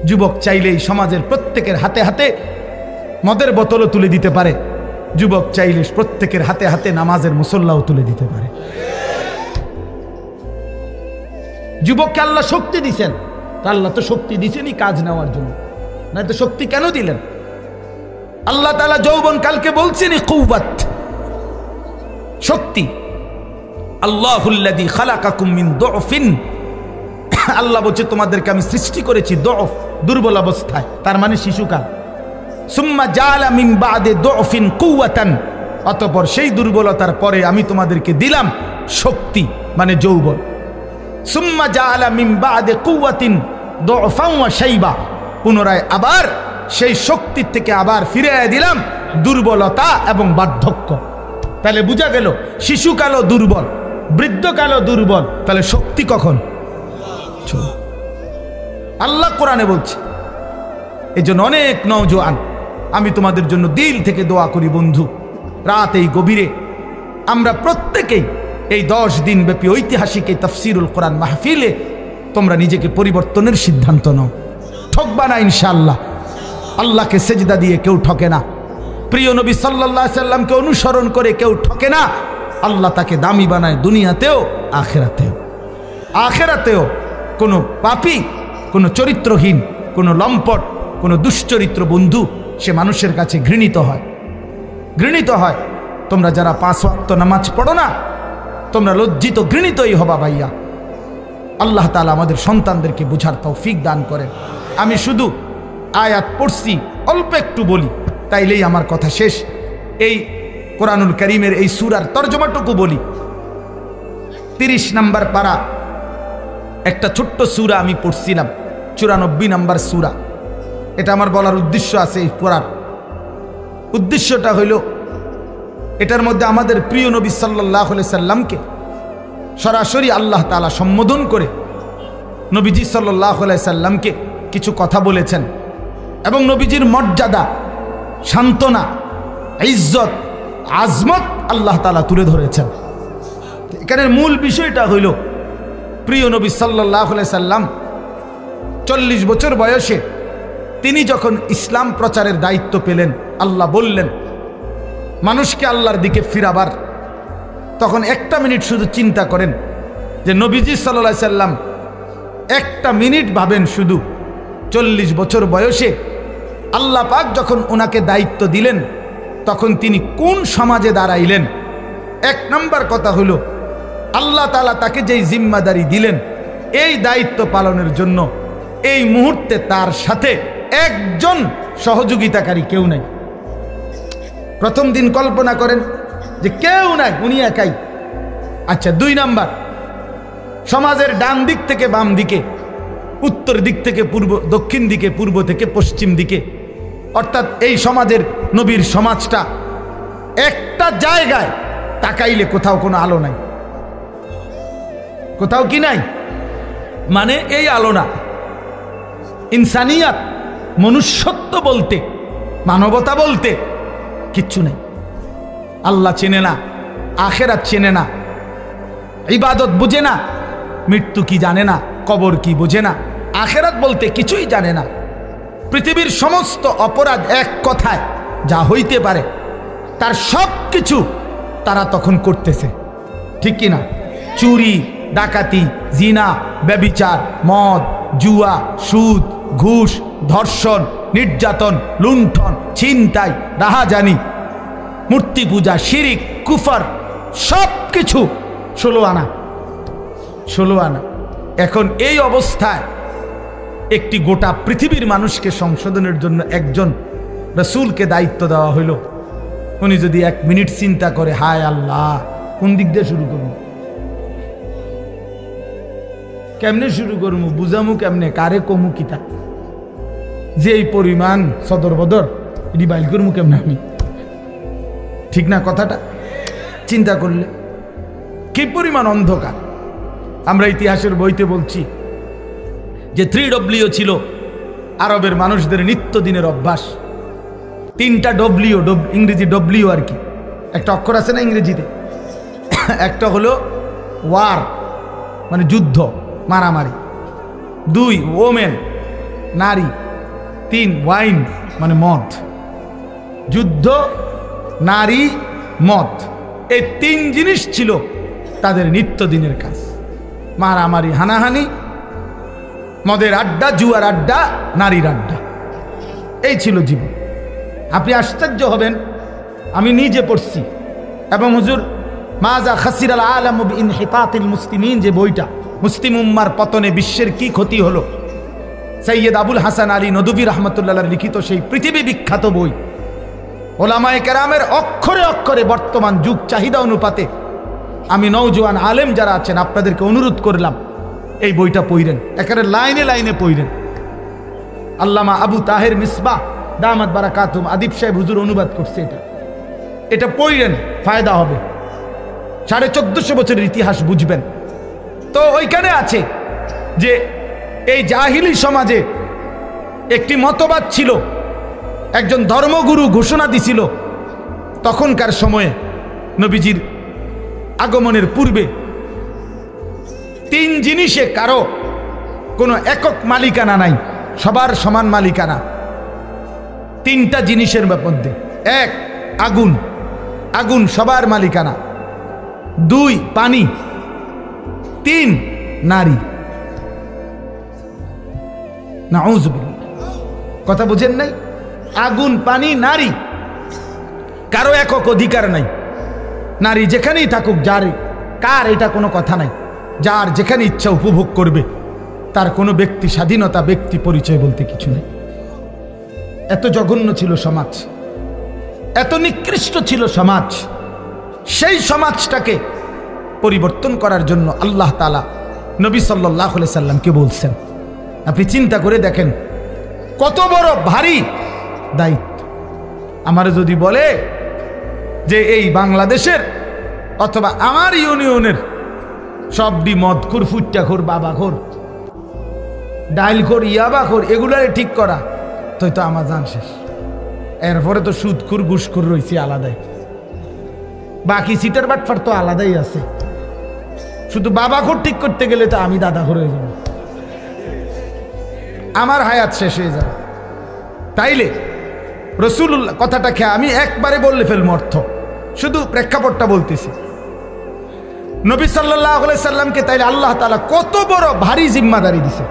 যুবক চাইলেই সমাজের প্রত্যেকের হাতে হাতে মদের বোতলও তুলে দিতে পারে, যুবক চাইলে প্রত্যেকের হাতে হাতে নামাজের মুসল্লাও তুলে দিতে পারে। যুবককে আল্লাহ শক্তি দিছেন, তা আল্লাহ তো শক্তি দিছেনই কাজ নেওয়ার জন্য, না তো শক্তি কেন দিলেন? আল্লাহ তাআলা যৌবন কালকে বলছেনই কুওয়াত, শক্তি। আল্লাহুল্লাযী খালাকাকুম মিন দুফিন, আল্লাহ বলছে তোমাদেরকে আমি সৃষ্টি করেছি দুফ, দুর্বল অবস্থায়, তার মানে শিশুকাল। সুম্মা জাআলা মিন বা'দি দুফিন কুওয়াতান, অতঃপর সেই দুর্বলতার পরে আমি তোমাদেরকে দিলাম শক্তি, মানে যৌবন। সুম্মা জাআলা মিন বা'দি কুওয়াতিন দুফান ওয়া শাইবা, পুনরায় আবার সেই শক্তির থেকে আবার ফিরিয়ে দিলাম দুর্বলতা এবং বার্ধক্য। তাহলে বোঝা গেল শিশুকালও দুর্বল, বৃদ্ধকালও দুর্বল, তাহলে শক্তি কখন? আল্লাহ কোরআনে বলছে। এই জন্য অনেক নওজোয়ান, আমি তোমাদের জন্য দিল থেকে দোয়া করি বন্ধু, রাত এই গভীরে আমরা প্রত্যেকেই এই 10 দিন ব্যাপী ঐতিহাসিক এই তাফসীরুল কোরআন মাহফিলে তোমরা নিজেকে পরিবর্তনের সিদ্ধান্ত নাও। ঠকবা না ইনশাআল্লাহ। আল্লাহকে সেজদা দিয়ে কেউ ঠকে না, প্রিয় নবী সাল্লাল্লাহু আলাইহি সাল্লামকে অনুসরণ করে কেউ ঠকে না। আল্লাহ তাকে দামি বানায় দুনিয়াতেও আখিরাতেও। আখিরাতেও কোনো পাপী, কোনো চরিত্রহীন, কোনো লম্পট, কোনো দুশ্চরিত্র বন্ধু সে মানুষের কাছে ঘৃণিত হয়, ঘৃণিত হয়। তোমরা যারা 5 ওয়াক্ত নামাজ পড়ো না, তোমরা লজ্জিত ঘৃণিতই হবা ভাইয়া। আল্লাহ তাআলা আমাদের সন্তানদেরকে বুঝার তৌফিক দান করেন। আমি শুধু আয়াত পড়ছি, অল্প একটু বলি, তাইলেই আমার কথা শেষ। এই কোরআনুল কারীমের এই সূরার তরজমাটুকু বলি। 30 নম্বর পারা একটা ছোট্ট সূরা আমি পড়ছিলাম, 94 নম্বর সূরা। এটা আমার বলার উদ্দেশ্য আছে, এই পড়ার উদ্দেশ্যটা হইল এটার মধ্যে আমাদের প্রিয় নবী সাল্লাল্লাহু আলাইহি সাল্লামকে সরাসরি আল্লাহ তাআলা সম্বোধন করে নবীজি সাল্লাল্লাহু আলাইহি সাল্লামকে কিছু কথা বলেছেন এবং নবীজির মর্যাদা, সান্ত্বনা, ইজ্জত, আজমত আল্লাহ তাআলা তুলে ধরেছেন। এখানের মূল বিষয়টা হইল প্রিয় নবী সাল্লাল্লাহু আলাইহি সাল্লাম 40 বছর বয়সে তিনি যখন ইসলাম প্রচারের দায়িত্ব পেলেন, আল্লাহ বললেন মানুষকে আল্লাহর দিকে ফিরাবার, তখন একটা মিনিট শুধু চিন্তা করেন যে নবীজি সাল্লাল্লাহু আলাইহি সাল্লাম একটা মিনিট ভাবেন শুধু 40 বছর বয়সে আল্লাহ পাক যখন ওনাকে দায়িত্ব দিলেন তখন তিনি কোন সমাজে দাঁড়াইলেন। 1 নম্বর কথা হলো আল্লাহ তাআলা তাকে যেই জিম্মাদারি দিলেন এই দায়িত্ব পালনের জন্য এই মুহূর্তে তার সাথে একজন সহযোগিতাকারী কেউ নাই। প্রথম দিন কল্পনা করেন যে কেউ নাই, উনি একাই। আচ্ছা, 2 নাম্বার, সমাজের ডান দিক থেকে বাম দিকে, উত্তর দিক থেকে পূর্ব, দক্ষিণ দিকে, পূর্ব থেকে পশ্চিম দিকে, অর্থাৎ এই সমাজের নবীর সমাজটা একটা জায়গায় তাকাইলে কোথাও কোনো আলো নাই, কোথাও কি নাই, মানে এই আলো না। ইনসানিয়াত, মনুষ্যত্ব বলতে, মানবতা বলতে কিচ্ছু নেই। আল্লাহ চেনে না, আখেরাত চেনে না, ইবাদত বুঝে না, মৃত্যু কি জানে না, কবর কি বুঝে না, আখেরাত বলতে কিছুই জানে না। পৃথিবীর সমস্ত অপরাধ এক কথায় যা হইতে পারে তার সব কিছু তারা তখন করতেছে, ঠিক কি না? চুরি, ডাকাতি, জিনা, ব্যভিচার, মদ, জুয়া, সুদ, ঘুষ, ধর্ষণ, নির্যাতন, লুণ্ঠন, ছিনতাই, রাহাজানি, মূর্তি পূজা, শিরিক, কুফর, সব কিছু 16 আনা, 16 আনা। এখন এই অবস্থায় একটি গোটা পৃথিবীর মানুষকে সংশোধনের জন্য একজন রাসূলকে দায়িত্ব দেওয়া হইল। উনি যদি 1 মিনিট চিন্তা করে, হায় আল্লাহ, কোন দিক দিয়ে শুরু করবো, কেমনে শুরু করবো, বুঝামু কেমনে, কারে কমু কিতা, যে এই পরিমাণ সদর বদর এটি বাইল করবো কেমনে আমি, ঠিক না কথাটা? চিন্তা করলে কি পরিমাণ অন্ধকার। আমরা ইতিহাসের বইতে বলছি যে 3W ছিল আরবের মানুষদের নিত্যদিনের অভ্যাস। 3টা W, ইংরেজি W আর কি, একটা অক্ষর আছে না ইংরেজিতে, একটা হলো ওয়ার মানে যুদ্ধ, মারামারি। 2 ওমেন নারী, 3 ওয়াইন মানে মদ। যুদ্ধ, নারী, মদ, এই 3 জিনিস ছিল তাদের নিত্যদিনের কাজ। মারামারি, হানাহানি, মদের আড্ডা, জুয়ার আড্ডা, নারীর আড্ডা, এই ছিল জীবন। আপনি আশ্চর্য হবেন, আমি নিজে পড়ছি এবং হুজুর মাজা খাসিরাল আলাম বিইনহিতাতিল মুসলিমিন যে বইটা, মুসলিম উম্মার পতনে বিশ্বের কি ক্ষতি হলো, সৈয়দ আবুল হাসান আলী নদভী রাহমাতুল্লাহ লিখিত সেই পৃথিবী বিখ্যাত বই, ওলামায়ে কেরামের অক্ষরে অক্ষরে বর্তমান যুগ চাহিদা অনুপাতে আমি নওজোয়ান আলেম যারা আছেন আপনাদেরকে অনুরোধ করলাম এই বইটা পড়েন, একেবারে লাইনে লাইনে পড়েন। আল্লামা আবু তাহের মিসবাহ দামাত বারাকাতুম আদিব সাহেব হুজুর অনুবাদ করছে, এটা পড়েন, ফায়দা হবে। 1450 বছরের ইতিহাস বুঝবেন। তো ওইখানে আছে যে এই জাহিলি সমাজে একটি মতবাদ ছিল, একজন ধর্মগুরু ঘোষণা দিছিল তখনকার সময়ে নবীজির আগমনের পূর্বে 3 জিনিসে কারো কোনো একক মালিকানা নাই, সবার সমান মালিকানা। 3টা জিনিসের মধ্যে, 1 আগুন, আগুন সবার মালিকানা, 2 পানি, 3 নারী। নাউযুবিল্লাহ, কথা বুঝেন নাই? আগুন, পানি, নারী, কারো একক অধিকার নাই। নারী যেখানেই থাকুক, যার কার এটা কোনো কথা নাই, যার যেখানে ইচ্ছা উপভোগ করবে, তার কোনো ব্যক্তি স্বাধীনতা, ব্যক্তি পরিচয় বলতে কিছু নেই। এত জঘন্য ছিল সমাজ, এত নিকৃষ্ট ছিল সমাজ। সেই সমাজটাকে পরিবর্তন করার জন্য আল্লাহ তাআলা নবী সাল্লাল্লাহু আলাইহি সাল্লামকে বলছেন। আপনি চিন্তা করে দেখেন কত বড় ভারী দায়িত্ব। আমার যদি বলে যে এই বাংলাদেশের অথবা আমার ইউনিয়নের সবডি মদখোর, ফুট্টাখোর, বাবাখোর, ডাইলখোর, ইয়াবাখোর, এগুলারে ঠিক করা, তো আমার জান শেষ। এরপরে তো সুদখোর, ঘুষখোর রয়েছে আলাদাই, বাকি সিটার বাটফার তো আলাদাই আছে। শুধু বাবাখোর ঠিক করতে গেলে তো আমি দাদাখোর হয়ে যাব, আমার হায়াত শেষ হয়ে যাবে। তাইলে রাসূলুল্লাহ কথাটা খেয়ে আমি একবারে বললে ফেলবো অর্থ, শুধু প্রেক্ষাপটটা বলতেছি। নবী সাল্লাল্লাহু আলাইহি সাল্লামকে তাইলে আল্লাহ তাআলা কত বড় ভারী জিম্মাদারি দিছে।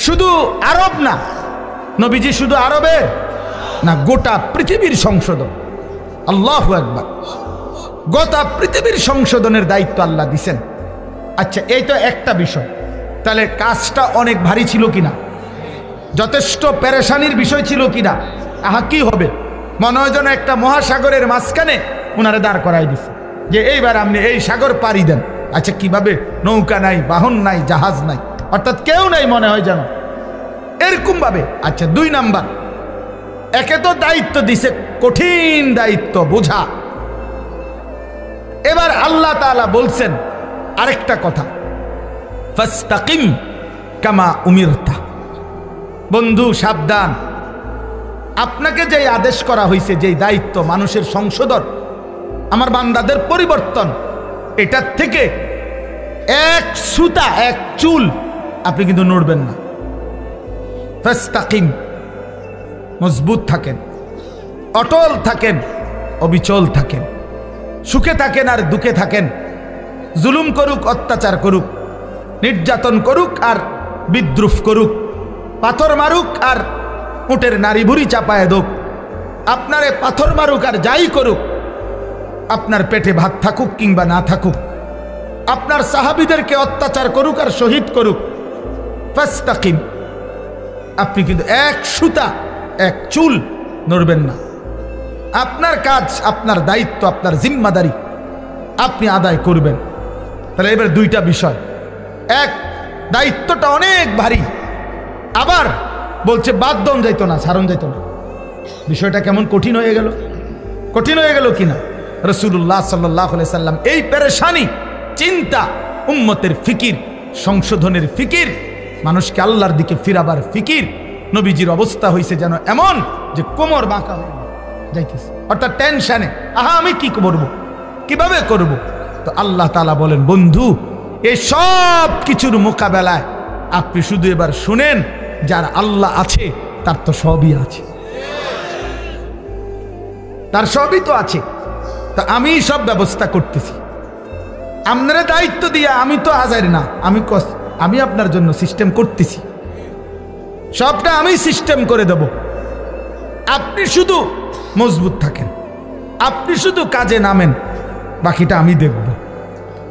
শুধু আরব না, নবীজি শুধু আরবে না, গোটা পৃথিবীর সংশোধন। আল্লাহু আকবার, গোটা পৃথিবীর সংশোধনের দায়িত্ব আল্লাহ দিছেন। আচ্ছা, এই তো একটা বিষয়, তাহলে কাজটা অনেক ভারী ছিল কিনা, যথেষ্ট পেরেশানির বিষয় ছিল কিনা? আহা, কি হবে, মনে হয় যেন একটা মহাসাগরের মাঝখানে ওনারে দাঁড় করাই দিছে যে এইবার আপনি এই সাগর পাড়ি দেন। আচ্ছা, কিভাবে? নৌকা নাই, বাহন নাই, জাহাজ নাই, অর্থাৎ কেউ নাই, মনে হয় যেন এরকম ভাবে। আচ্ছা, 2 নাম্বার, একে তো দায়িত্ব দিছে, কঠিন দায়িত্ব বোঝা। এবার আল্লাহ তাআলা বলছেন আরেকটা কথা, ফাস্তাকিম কামা উমিরতা। বন্ধু সাবধান, আপনাকে যে আদেশ করা হয়েছে, যে দায়িত্ব মানুষের সংশোধন, আমার বান্দাদের পরিবর্তন, এটার থেকে এক সুতা, এক চুল আপনি কিন্তু নড়বেন না। ফাস্তাকিম, মজবুত থাকেন, অটল থাকেন, অবিচল থাকেন, সুখে থাকেন আর দুঃখে থাকেন, জুলুম করুক, অত্যাচার করুক, নির্যাতন করুক আর বিদ্রুপ করুক, পাথর মারুক আর উটের নারী ভুড়ি চাপায় দোক, আপনারে পাথর মারুক আর যাই করুক, আপনার পেটে ভাত থাকুক কিংবা না থাকুক, আপনার সাহাবীদেরকে অত্যাচার করুক আর শহীদ করুক, ফাস্তাকিম, আপনি কিন্তু এক সুতা, এক চুল নড়বেন না। আপনার কাজ, আপনার দায়িত্ব, আপনার জিম্মাদারি আপনি আদায় করবেন। তাহলে এবার 2টা বিষয়, এক, দায়িত্বটা অনেক ভারী, আবার বলছে বাদ দন যাইতো না, ছাড়ন যাইতো না। বিষয়টা কেমন কঠিন হয়ে গেল, কঠিন হয়ে গেল কিনা? রাসূলুল্লাহ সাল্লাল্লাহু আলাইহি সাল্লাম এই পেরেশানি, চিন্তা, উম্মতের ফিকির, সংশোধনের ফিকির, মানুষকে আল্লাহর দিকে ফিরাবার ফিকির, নবীজির অবস্থা হয়েছে যেন এমন যে কোমর বাঁকা হয়ে যাইতেছে, অর্থাৎ টেনশনে, আহা আমি কি করব, কিভাবে করব? তো আল্লাহ তাআলা বলেন, বন্ধু এই সব কিছুর মোকাবেলায় আপনি শুধু এবার শুনেন যার আল্লাহ আছে তার তো সবই আছে, তার সবই তো আছে। তা আমি সব ব্যবস্থা করতেছি, আপনারা দায়িত্ব দিয়ে, আমি তো আজার না, আমি আপনার জন্য সিস্টেম করতেছি, সবটা আমি সিস্টেম করে দেব। আপনি শুধু মজবুত থাকেন, আপনি শুধু কাজে নামেন, বাকিটা আমি দেখব।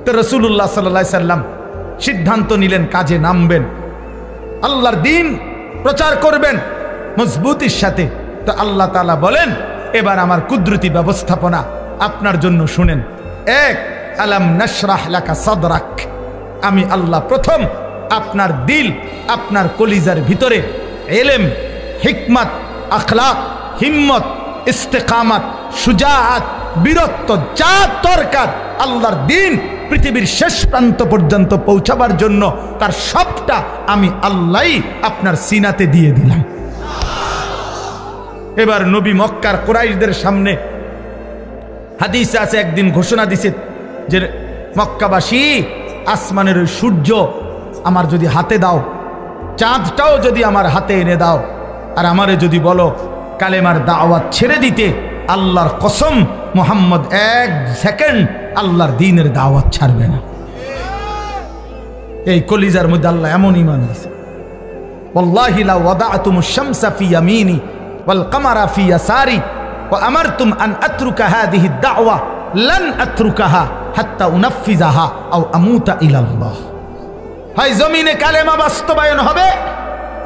তো রাসূলুল্লাহ সাল্লাল্লাহু আলাইহি সাল্লাম সিদ্ধান্ত নিলেন কাজে নামবেন, আল্লাহর দ্বীন প্রচার করবেন মজবুতির সাথে। তো আল্লাহ তাআলা বলেন, এবার আমার কুদরতি ব্যবস্থাপনা আপনার জন্য শুনেন। এক, আলাম নাশরাহ লাকা সাদরাক, আমি আল্লাহ প্রথম আপনার দিল, আপনার কলিজার ভিতরে ইলম, হিকমত, আখলাক, হিম্মত, ইস্তেকামত, সুজাআত, বীরত্ব, যা দরকার আল্লাহর দ্বীন পৃথিবীর শেষ প্রান্ত পর্যন্ত পৌঁছাবার জন্য, তার সবটা আমি আল্লাহই আপনার সিনাতে দিয়ে দিলাম। এবার নবী মক্কার কুরাইশদের সামনে, হাদিসে আছে, একদিন ঘোষণা দিছে যে মক্কাবাসী, আসমানের ওই সূর্য আমার যদি হাতে দাও, চাঁদটাও যদি আমার হাতে এনে দাও, আর আমারে যদি বলো কালেমার দাওয়াত ছেড়ে দিতে, আল্লাহর কসম মুহাম্মদ এক সেকেন্ড আল্লাহর দ্বীনের দাওয়াত ছাড়বে না। এই কলিজার মধ্যে আল্লাহ এমন ঈমান দিয়েছে, ওয়াল্লাহি লা ওয়াদাতুমুশ শামসা ফি ইয়ামিনি ওয়াল কামারা ফি ইয়াসারি ওয়া আমারতুম আন আতরুকা হাযিহি দাওয়া লান আতরুকাহা হাত্তা উনাফিজাহা আও আমুতা ইলাল্লাহ। হয় জমিনে কালেমা বাস্তবায়ন হবে,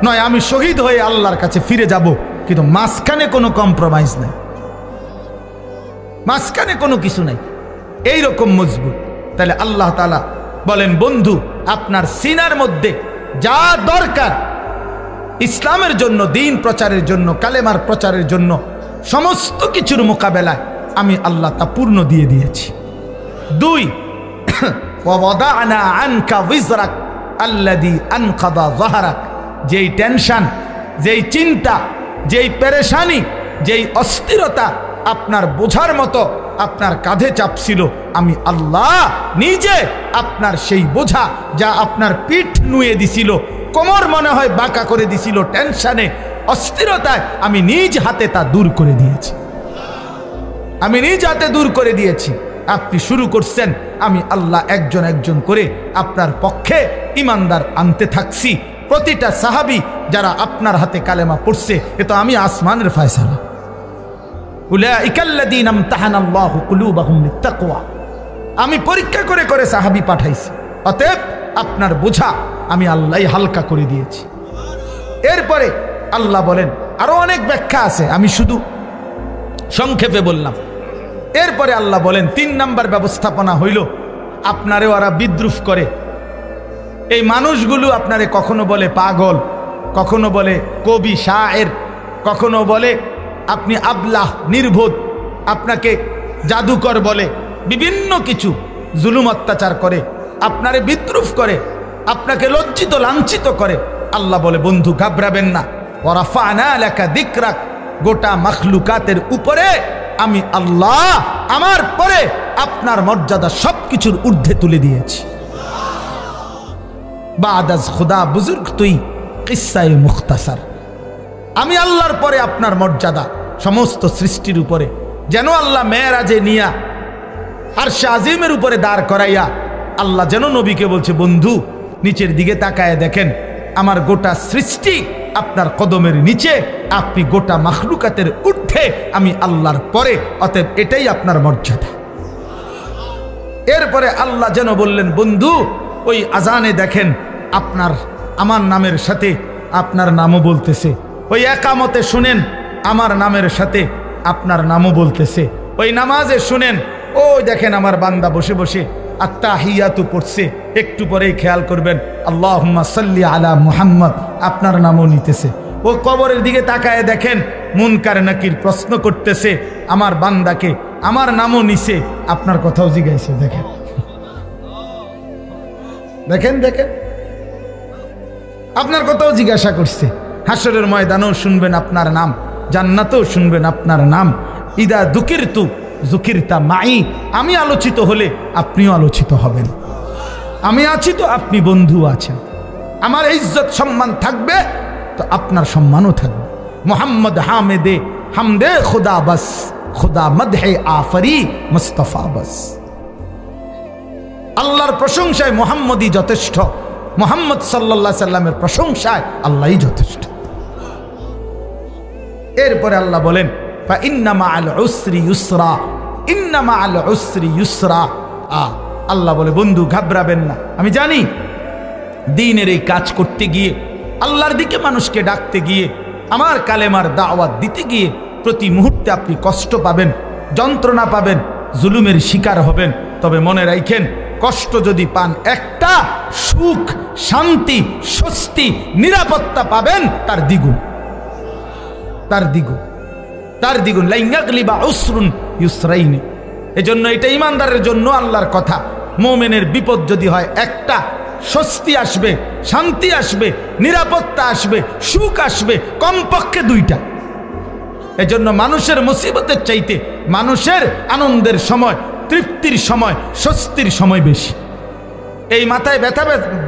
নয় আমি শহীদ হয়ে আল্লাহর কাছে ফিরে যাব, কিন্তু মাঝখানে কোনো কম্প্রোমাইজ নাই, মাঝখানে কোনো কিছু নাই, এইরকম মজবুত। তাহলে আল্লাহ তাআলা বলেন, বন্ধু আপনার সিনার মধ্যে যা দরকার ইসলামের জন্য, দ্বীন প্রচারের জন্য, কালেমার প্রচারের জন্য, সমস্ত কিছুর মোকাবেলায় আমি আল্লাহ তা পূর্ণ দিয়ে দিয়েছি। দুই, ওয়াদানা আনকা বিজরাক আল্লাযী আনকাদা যাহরাক, যেই টেনশন, যেই চিন্তা, যেই পেরেশানি, যেই অস্থিরতা আপনার বোঝার মতো আপনার কাঁধে চাপছিল, আমি আল্লাহ নিজে আপনার সেই বোঝা, যা আপনার পিঠ নুয়ে দিছিল, কোমর মনে হয় বাঁকা করে দিছিল টেনশনে, অস্থিরতায়, আমি নিজ হাতে তা দূর করে দিয়েছি, আমি নিজ হাতে দূর করে দিয়েছি। আপনি শুরু করছেন, আমি আল্লাহ একজন একজন করে আপনার পক্ষে ইমানদার আনতে থাকছি। প্রতিটা সাহাবী যারা আপনার হাতে কালেমা পড়ছে, এ তো আমি আসমানের ফয়সালা। উলাইকাল্লাযীনা ইমতাহানাল্লাহু কুলুবাহুম লিত্তাকওয়া, আমি পরীক্ষা করে করে সাহাবী পাঠাইছি, অতএব আপনার বোঝা আমি আল্লাহই হালকা করে দিয়েছি। এরপরে আল্লাহ বলেন, আরো অনেক ব্যাখ্যা আছে, আমি শুধু সংক্ষেপে বললাম। এরপরে আল্লাহ বলেন, 3 নাম্বার ব্যবস্থাপনা হইল, আপনারে ওরা বিদ্রুপ করে, এই মানুষগুলো আপনারে কখনো বলে পাগল, কখনো বলে কবি শায়ের, কখনো বলে আপনি আবলাহ, নির্বোধ, আপনাকে জাদুকর বলে, বিভিন্ন কিছু জুলুম অত্যাচার করে, আপনারে বিদ্রুপ করে, আপনাকে লজ্জিত লাঞ্ছিত করে। আল্লাহ বলে, বন্ধু ঘাবড়াবেন না, ওয়ারাফা'না লাকা যিকরাক, গোটা মাখলুকাতের উপরে আমি আল্লাহ আমার পরে আপনার মর্যাদা সবকিছুর ঊর্ধ্বে তুলে দিয়েছি। বাদাজ খুদা বুজুর্গ তুই কিস্সায়ে মুখতাসার, আমি আল্লাহর পরে আপনার মর্যাদা সমস্ত সৃষ্টির উপরে, যেন আল্লাহ মেরাজে নিয়া আরশে আজিমের উপরে দাঁড় করাইয়া আল্লাহ যেন নবীকে বলছে, বন্ধু নিচের দিকে তাকায় দেখেন, আমার গোটা সৃষ্টি আপনার কদমের নিচে, আপনি গোটা মাখলুকাতের ঊর্ধ্বে, আমি আল্লাহর পরে, অতএব এটাই আপনার মর্যাদা। এরপরে আল্লাহ যেন বললেন, বন্ধু ওই আজানে দেখেন আপনার আমার নামের সাথে আপনার নামও বলতেছে, ওই একামতে শুনেন আমার নামের সাথে আপনার নামও বলতেছে, ওই নামাজে শুনেন, ওই দেখেন আমার বান্দা বসে বসে আত্তাহিয়াতু পড়ছে, একটু পরেই খেয়াল করবেন আল্লাহুম্মা সাল্লি আলা মুহাম্মদ, আপনার নামও নিতেছে। ও কবরের দিকে তাকায় দেখেন মুনকার নাকির প্রশ্ন করতেছে আমার বান্দাকে, আমার নামও নিছে, আপনার কথাও জিজ্ঞাসা, দেখেন দেখেন দেখেন আপনার কথাও জিজ্ঞাসা করছে। হাসরের ময়দানেও শুনবেন আপনার নাম, জান্নাতেও শুনবেন আপনার নাম। ইদা দুকিরতু জুকিরতা মাই, আমি আলোচিত হলে আপনিও আলোচিত হবেন, আমি আছি তো আপনি বন্ধু আছেন, আমার ইজ্জত সম্মান থাকবে, তো আপনার সম্মানও থাকবে। মোহাম্মদ হামেদে হামদে খুদা বাস, খুদা মদহে আফরি মুস্তফা বাস। আল্লাহর প্রশংসায় মোহাম্মদই যথেষ্ট, মোহাম্মদ সাল্লাল্লাহু সাল্লামের প্রশংসায় আল্লাহই যথেষ্ট। এরপরে আল্লাহ বলেন ফা ইন্না মাআল উসরি ইউসরা, ইন্না মাআল উসরি ইউসরা। আল্লাহ বলে বন্ধু ঘাবড়াবেন না, আমি জানি দ্বীনের এই কাজ করতে গিয়ে, আল্লাহর দিকে মানুষকে ডাকতে গিয়ে, আমার কালেমার দাওয়াত দিতে গিয়ে প্রতি মুহূর্তে আপনি কষ্ট পাবেন, যন্ত্রণা পাবেন, জুলুমের শিকার হবেন। তবে মনে রাখেন, কষ্ট যদি পান একটা, সুখ, শান্তি, স্বস্তি, নিরাপত্তা পাবেন তার দ্বিগুণ, তার দ্বিগুণ, তার দ্বিগুণ। লাইয়াগলিবা উসরুন ইউসরাইনি। এজন্য এটা ইমানদারের জন্য আল্লাহর কথা। মুমিনের বিপদ যদি হয় একটা, স্বস্তি আসবে, শান্তি আসবে, নিরাপত্তা আসবে, সুখ আসবে, কমপক্ষে দুইটা। এজন্য মানুষের মুসিবতের চাইতে মানুষের আনন্দের সময়, তৃপ্তির সময়, স্বস্তির সময় বেশি। এই মাথায়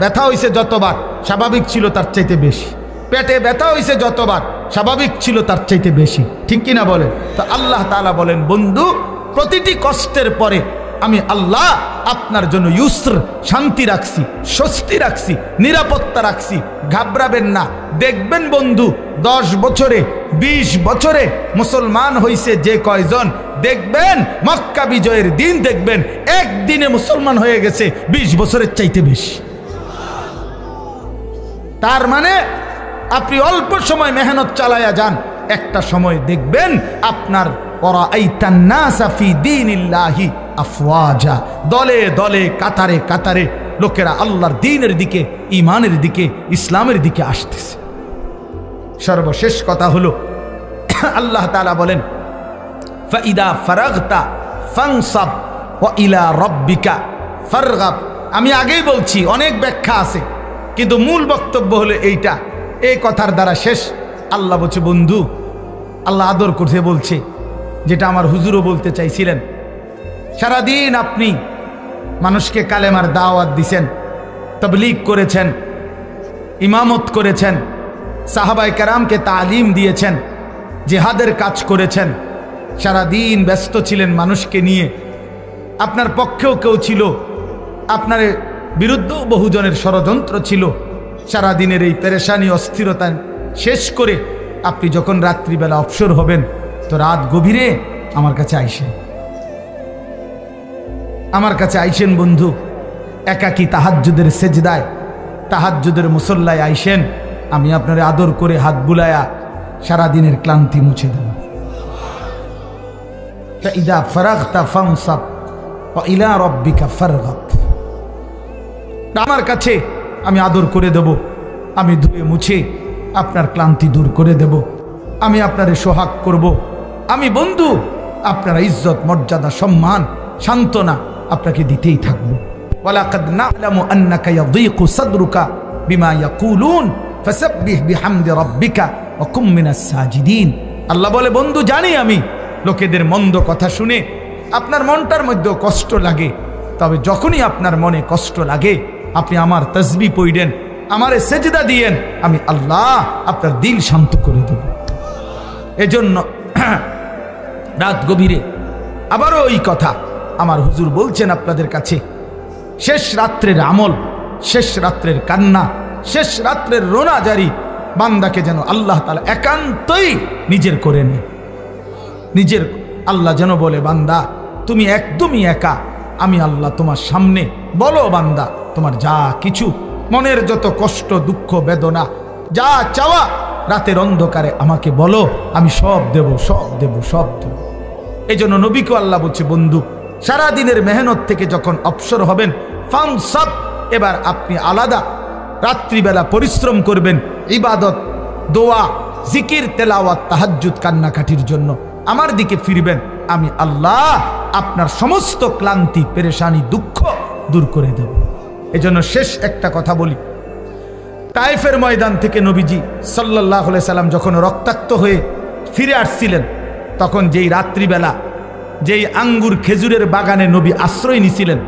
ব্যথা হয়েছে যতবার, স্বাভাবিক ছিল তার চাইতে বেশি। পেটে ব্যথা হয়েছে যতবার, স্বাভাবিক ছিল তার চাইতে বেশি। ঠিক কিনা বলেন? তো আল্লাহ তাআলা বলেন বন্ধু, প্রতিটি কষ্টের পরে আমি আল্লাহ আপনার জন্য ইউসর, শান্তি রাখছি, স্বস্তি রাখছি, নিরাপত্তা রাখছি। ঘাবড়াবেন না। দেখবেন বন্ধু, 10 বছরে 20 বছরে মুসলমান হইছে যে কয়জন, দেখবেন মক্কা বিজয়ের দিন দেখবেন একদিনে মুসলমান হয়ে গেছে 20 বছরের চাইতে বেশি। তার মানে আপনি অল্প সময় মেহনত চালায়া যান, একটা সময় দেখবেন আপনার ওয়ারাআইতান নাসা ফি দীনিল্লাহি আফওয়াজা, দলে দলে, কাতারে কাতারে লোকেরা আল্লাহর দ্বীনের দিকে, ঈমানের দিকে, ইসলামের দিকে আসতেছে। সর্বশেষ কথা হলো আল্লাহ তাআলা বলেন ফাইদা ফারাগতা ফানসাব ওয়া ইলা রাব্বিকা ফারগাব। আমি আগেই বলছি, অনেক ব্যাখ্যা আছে, কিন্তু মূল বক্তব্য হলো এইটা। এই কথার দ্বারা শেষ। আল্লাহ বলছে বন্ধু, আল্লাহ আদর করতে বলছে, যেটা আমার হুজুরও বলতে চাইছিলেন। সারাদিন আপনি মানুষকে কালেমার দাওয়াত দিছেন, তাবলীগ করেছেন, ইমামত করেছেন, সাহাবায়ে কেরামকে তালিম দিয়েছেন, জিহাদের কাজ করেছেন, সারাদিন ব্যস্ত ছিলেন মানুষকে নিয়ে। আপনার পক্ষেও কেউ ছিল, আপনার বিরুদ্ধেও বহুজনের ষড়যন্ত্র ছিল। সারাদিনের এই পেরেশানি, অস্থিরতা শেষ করে আপনি যখন রাত্রিবেলা অবসর হবেন, তো রাত গভীরে আমার কাছে আইসেন, আমার কাছে আইসেন বন্ধু। একাকী তাহাজ্জুদের সেজদায়, তাহাজ্জুদের মুসল্লায় আইসেন। আমি আপনার আদর করে হাত বুলায়া সারাদিনের ক্লান্তি মুছে দেব। ফাইদা ফারাগতা ফানসাব ওয়া ইলা রাব্বিকা ফারগাব। আমার কাছে আমি আদর করে দেব, আমি ধুয়ে মুছে আপনার ক্লান্তি দূর করে দেব, আমি আপনারে সোহাগ করব। আমি বন্ধু আপনার ইজ্জত, মর্যাদা, সম্মান, সান্ত্বনা আপনাকে দিতেই থাকব। ওয়ালাকাদ না'লামু আন্নাকা ইয়াযীকু সাদরুকা বিমা ইয়াকুলুন ফাসাব্বিহ বিহামদি রাব্বিকা ওয়া কুম মিনাস সাজিদিন। আল্লাহ বলে বন্ধু, জানি আমি লোকেদের মন্দ কথা শুনে আপনার মনটার মধ্যে কষ্ট লাগে। তবে যখনই আপনার মনে কষ্ট লাগে, আপনি আমার তাসবিহ পড়েন, আমারে সেজদা দিয়েন, আমি আল্লাহ আপনার দিল শান্ত করে দেব। এজন্য রাত গভীরে আবারও ওই কথা আমার হুজুর বলছেন আপনাদের কাছে, শেষ রাত্রের আমল, শেষ রাত্রের কান্না, শেষ রাত্রের রোনাজারি বান্দাকে যেন আল্লাহ তাআলা একান্তই নিজের করে নেয়। নিজের আল্লাহ যেন বলে, বান্দা তুমি একদমই একা, আমি আল্লাহ তোমার সামনে। বলো বান্দা, তোমার যা কিছু মনের যত কষ্ট, দুঃখ, বেদনা, যা চাওয়া রাতের অন্ধকারে আমাকে বলো, আমি সব দেব, সব দেব, সব দেব। এই জন্য নবীকে আল্লাহ বলছে বন্ধু, সারাদিনের মেহনত থেকে যখন অবসর হবেন, ফানসাব, এবার আপনি আলাদা রাত্রিবেলা পরিশ্রম করবেন, ইবাদত, দোয়া, জিকির, তেলাওয়াত, তাহাজ্জুদ, কান্নাকাটির জন্য আমার দিকে ফিরবেন। আমি আল্লাহ আপনার সমস্ত ক্লান্তি, পেরেশানি, দুঃখ দূর করে দেব। এজন্য শেষ একটা কথা বলি, তায়েফের ময়দান থেকে নবীজি সাল্লাল্লাহু আলাইহি সাল্লাম যখন রক্তাক্ত হয়ে ফিরে আসছিলেন, তখন যেই রাত্রিবেলা যেই আঙ্গুর খেজুরের বাগানে নবী আশ্রয় নিছিলেন,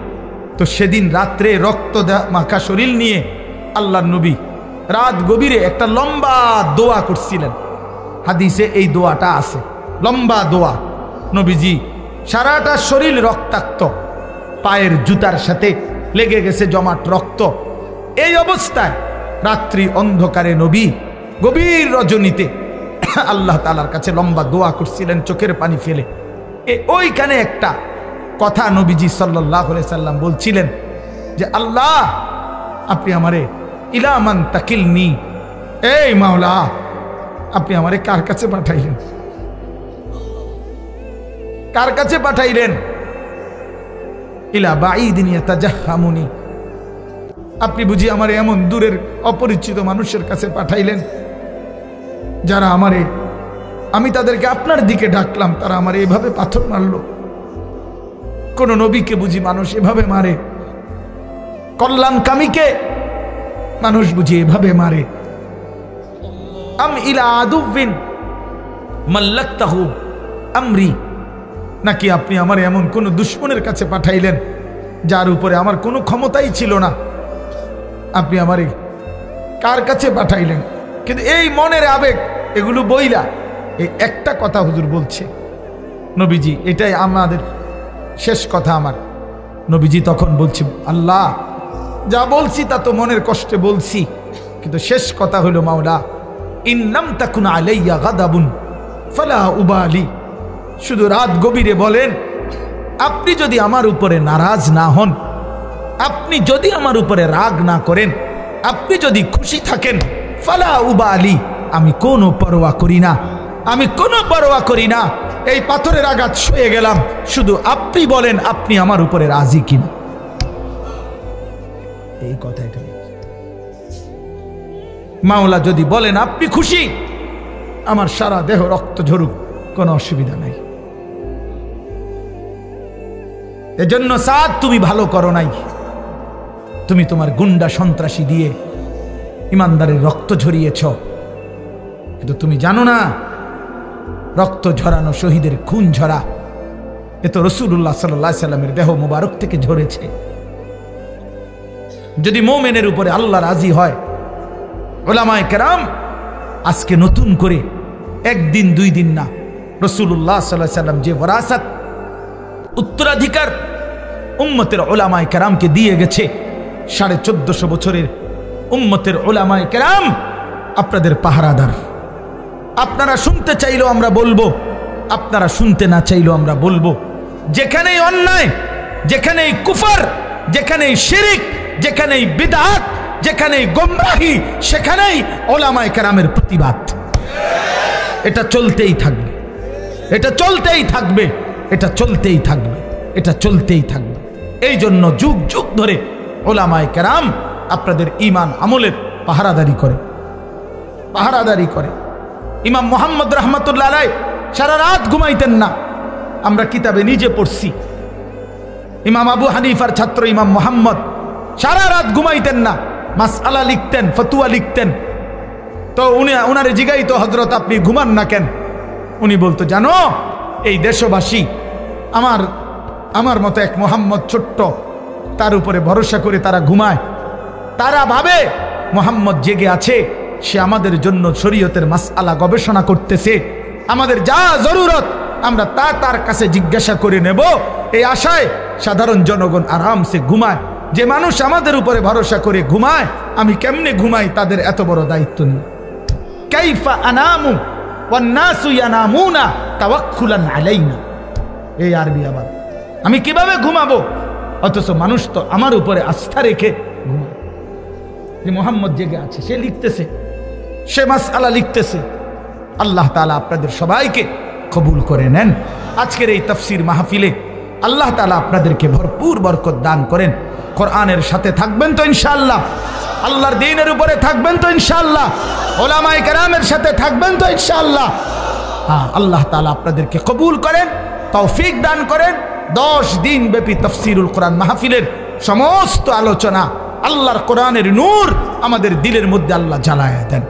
তো সেদিন রাত্রে রক্ত মাখা শরীর নিয়ে আল্লাহর নবী রাত গভীরে একটা লম্বা দোয়া করছিলেন। হাদিসে এই দোয়াটা আছে, লম্বা দোয়া। নবীজি সারাটা শরীর রক্তাক্ত, পায়ের জুতার সাথে লেগে গেছে জমাট রক্ত। এই অবস্থায় রাত্রি অন্ধকারে নবী গভীর রজনীতে আল্লাহ তাআলার কাছে লম্বা দোয়া করছিলেন চোখের পানি ফেলে। ওইখানে একটা কথা নবীজি সাল্লাল্লাহু আলাইহি সাল্লাম বলছিলেন যে আল্লাহ, আপনি আমারে ইলা মান তাকিলনি, এই মাওলা আপনি আমারে কার কাছে পাঠাইলেন? কার কাছে পাঠাইলেন? ইলা বাঈদিন ইয়াতাজাহামুনি, আপনি বুঝি আমারে এমন দূরের অপরিচিত মানুষের কাছে পাঠাইলেন যারা আমারে, আমি তাদেরকে আপনার দিকে ডাকলাম, তারা আমারে এভাবে পাথর মারলো। কোন নবীকে বুঝি মানুষ এভাবে মারে? কল্যাণকামীকে মানুষ বুঝি এভাবে মারে? আম ইলা আদুবিন মাল্লাকতাহু আমরি, নাকি আপনি আমার এমন কোন দুশমনের কাছে পাঠাইলেন যার উপরে আমার কোনো ক্ষমতাই ছিল না? আপনি আমারে কার কাছে পাঠাইলেন? কিন্তু এই মনের আবেগ এগুলো বইলা এই একটা কথা হুজুর বলছে নবীজি, এটাই আমাদের শেষ কথা আমার। নবীজি তখন বলছে, আল্লাহ যা বলছি তা তো মনের কষ্টে বলছি, কিন্তু শেষ কথা হলো মাওলা, ইন্নাম তাকুন আলাইয়া গাদাবুন ফালা উবালি, শুধু রাত গভীরে বলেন আপনি যদি আমার উপরে নারাজ না হন, আপনি যদি আমার উপরে রাগ না করেন, আপনি যদি খুশি থাকেন, ফালা উবালি, আমি কোনো পরোয়া করি না, আমি কোনো পরোয়া করি না। এই পাথরের আঘাত সয়ে গেলাম, শুধু আপনি বলেন আপনি আমার উপরে রাজি কিনা। এই কথাটা মাওলা যদি বলেন আপনি খুশি, আমার সারা দেহ রক্ত ঝরুক, কোনো অসুবিধা নাই। এজন্য সাদ তুমি ভালো করো নাই, তুমি তোমার গুন্ডা সন্ত্রাসী দিয়ে ইমানদারের রক্ত ঝরিয়েছ, কিন্তু তুমি জানো না রক্ত ঝরানো শহীদের খুন ঝরা এ তো রাসূলুল্লাহ সাল্লাল্লাহু আলাইহি সাল্লামের দেহ মুবারক থেকে ঝরেছে। যদি মুমিনের উপরে আল্লাহ রাজি হয়, উলামায়ে কেরাম আজকে নতুন করে একদিন দুই দিন না, রাসূলুল্লাহ সাল্লাল্লাহু আলাইহি সাল্লাম যে ওয়ারাসাত উত্তরাধিকার উম্মতের উলামায়ে কেরামকে দিয়ে গেছে, 1450 বছরের উম্মতের উলামায়ে কেরাম আপনাদের পাহারাদার। আপনারা শুনতে চাইলেও আমরা বলবো, আপনারা শুনতে না চাইলেও আমরা বলবো, যেখানেই অন্যায়, যেখানেই কুফর, যেখানেই শিরিক, যেখানেই বিদআত, যেখানেই গোমরাহি, সেখানেই উলামায়ে কেরামের প্রতিবাদ। এটা চলতেই থাকবে, এটা চলতেই থাকবে, এটা চলতেই থাকবে, এটা চলতেই থাকবে। এই জন্য যুগ যুগ ধরে উলামায়ে কেরাম আপনাদের ঈমান আমলের পাহারাদারি করে, পাহারাদারি করে। ইমাম মুহাম্মদ রাহমাতুল্লাহ আলাইহি সারা রাত ঘুমাইতেন না, আমরা কিতাবে নিজে পড়ছি। ইমাম আবু হানিফার ছাত্র ইমাম মুহাম্মদ সারা রাত ঘুমাইতেন না, মাসআলা লিখতেন, ফতোয়া লিখতেন। তো উনারে জিগাইতো, হযরত আপনি ঘুমান না কেন? উনি বলতো, জানো এই দেশবাসী আমার মতো এক মুহাম্মদ ছোট্ট, তার উপরে ভরসা করে তারা ঘুমায়, তারা ভাবে মুহাম্মদ জেগে আছে, সে আমাদের জন্য শরীয়তের মাসআলা গবেষণা করতেছে, আমাদের যা জরুরত আমরা তা তার কাছে জিজ্ঞাসা করে নেব। এই আশায় সাধারণ জনগণ আরামসে ঘুমায়। যে মানুষ আমাদের উপরে ভরসা করে ঘুমায়, আমি কেমনে ঘুমাই তাদের এত বড় দায়িত্ব নিয়ে? কাইফা আনামু ওয়ান নাসু ইয়ানামুনা তাওয়াক্কুলান আলাইনা। এই আরবি আবার, আমি কিভাবে ঘুমাবো অথচ মানুষ তো আমার উপরে আস্থা রেখে ঘুমায়। যে মুহাম্মদ জেগে আছে, সে লিখতেছে, সে মাসআলা লিখতেছে। আল্লাহ তাআলা আপনাদের সবাইকে কবুল করে নেন। আজকের এই তাফসীর মাহফিলে আল্লাহ তাআলা আপনাদেরকে ভরপুর বরকত দান করেন। কোরআনের সাথে থাকবেন তো ইনশাআল্লাহ, আল্লাহর দ্বীনের উপরে থাকবেন তো ইনশাআল্লাহ, উলামায়ে কেরামের সাথে থাকবেন তো ইনশাআল্লাহ। হ্যাঁ, আল্লাহ তাআলা আপনাদেরকে কবুল করেন, তৌফিক দান করেন। 10 দিন ব্যাপী তাফসীরুল কোরআন মাহফিলের সমস্ত আলোচনা, আল্লাহর কোরআনের নূর আমাদের দিলের মধ্যে আল্লাহ জ্বালায়া দেন।